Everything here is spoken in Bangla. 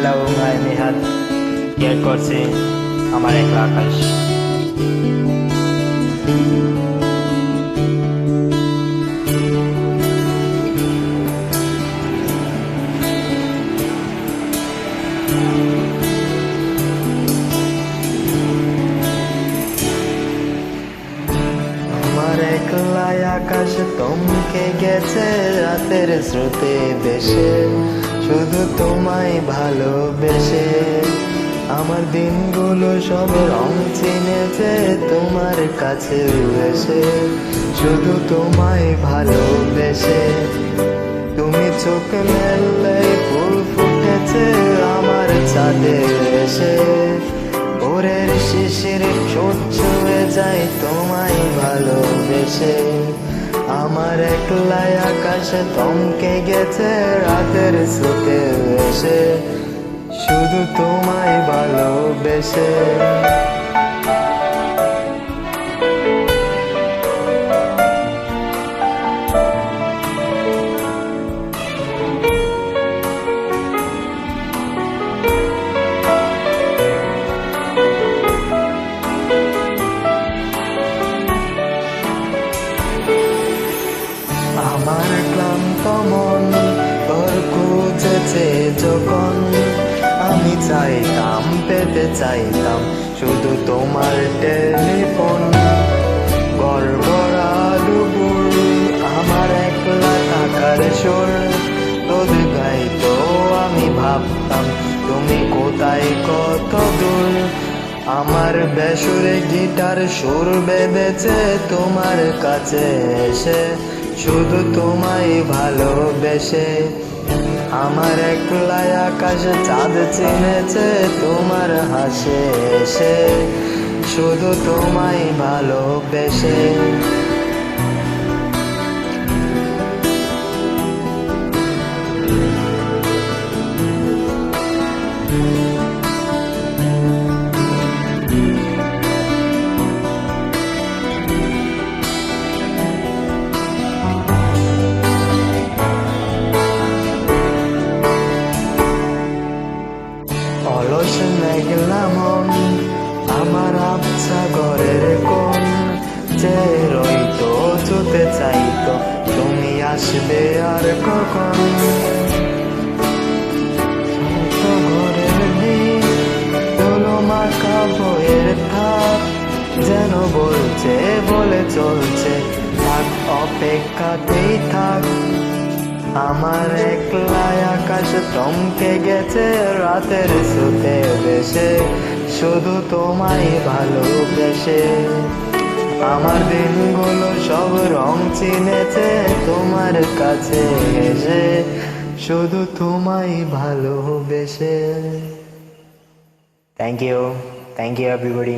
হ্যালো, আমি নিহাত কেয়ার করছি আমার একলা আকাশ। আমার একলা আকাশ থমকে গেছে রাতের স্রোতে ভেসে, শুধু তোমায় ভালোবেসে। আমার দিনগুলো সব রং চিনেছে তোমার কাছে এসে, শুধু তোমায় ভালোবেসে। তুমি চোখ মেললে ফুল ফুটেছে আমার ছাদে এসে, ভোরের শিশির সহ্য হয়ে যায় তোমায় ভালোবেসে। আমার একলা আকাশে থমকে গেছে রাতের স্রোতে এসে, শুধু তোমায় ভালোবেসে। আমার ক্লান্ত মন তোর খুঁজেছে যখন, আমি চাইতাম পেতে চাইতাম শুধু তোমার টেলিফোন। গড়গড়া দুপুর আমার একলা থাকার সুর রোদ গাইতো, আমি ভাবতাম তুমি কোথায় কত দূর। আমার বেসুরে গিটার সুর বেঁধেছে তোমার কাছে এসে, শুধু তোমায় ভালোবেসে। আমার একলা আকাশ চাঁদ চিনেছে তোমার হাসে এসে, শুধু তোমায় ভালোবেসে। অলস মেঘলা মন আমার আবছা ঘরের কোণ, যে রইতো যেতে চাইতো তুমি আসবে আর কখন। ঘরের দিন ধুলো মাখা বইয়ের থাক, যেন বলছে বলে চলছে থাক অপেক্ষাতেই থাক। আমার একলা আকাশ থমকে গেছে রাতের স্রোতে ভেসে, শুধু তোমায় ভালোবেসে। আমার দিনগুলো সব রং চিনেছে তোমার কাছে এসে, শুধু তোমায় ভালোবেসে। Thank you everybody.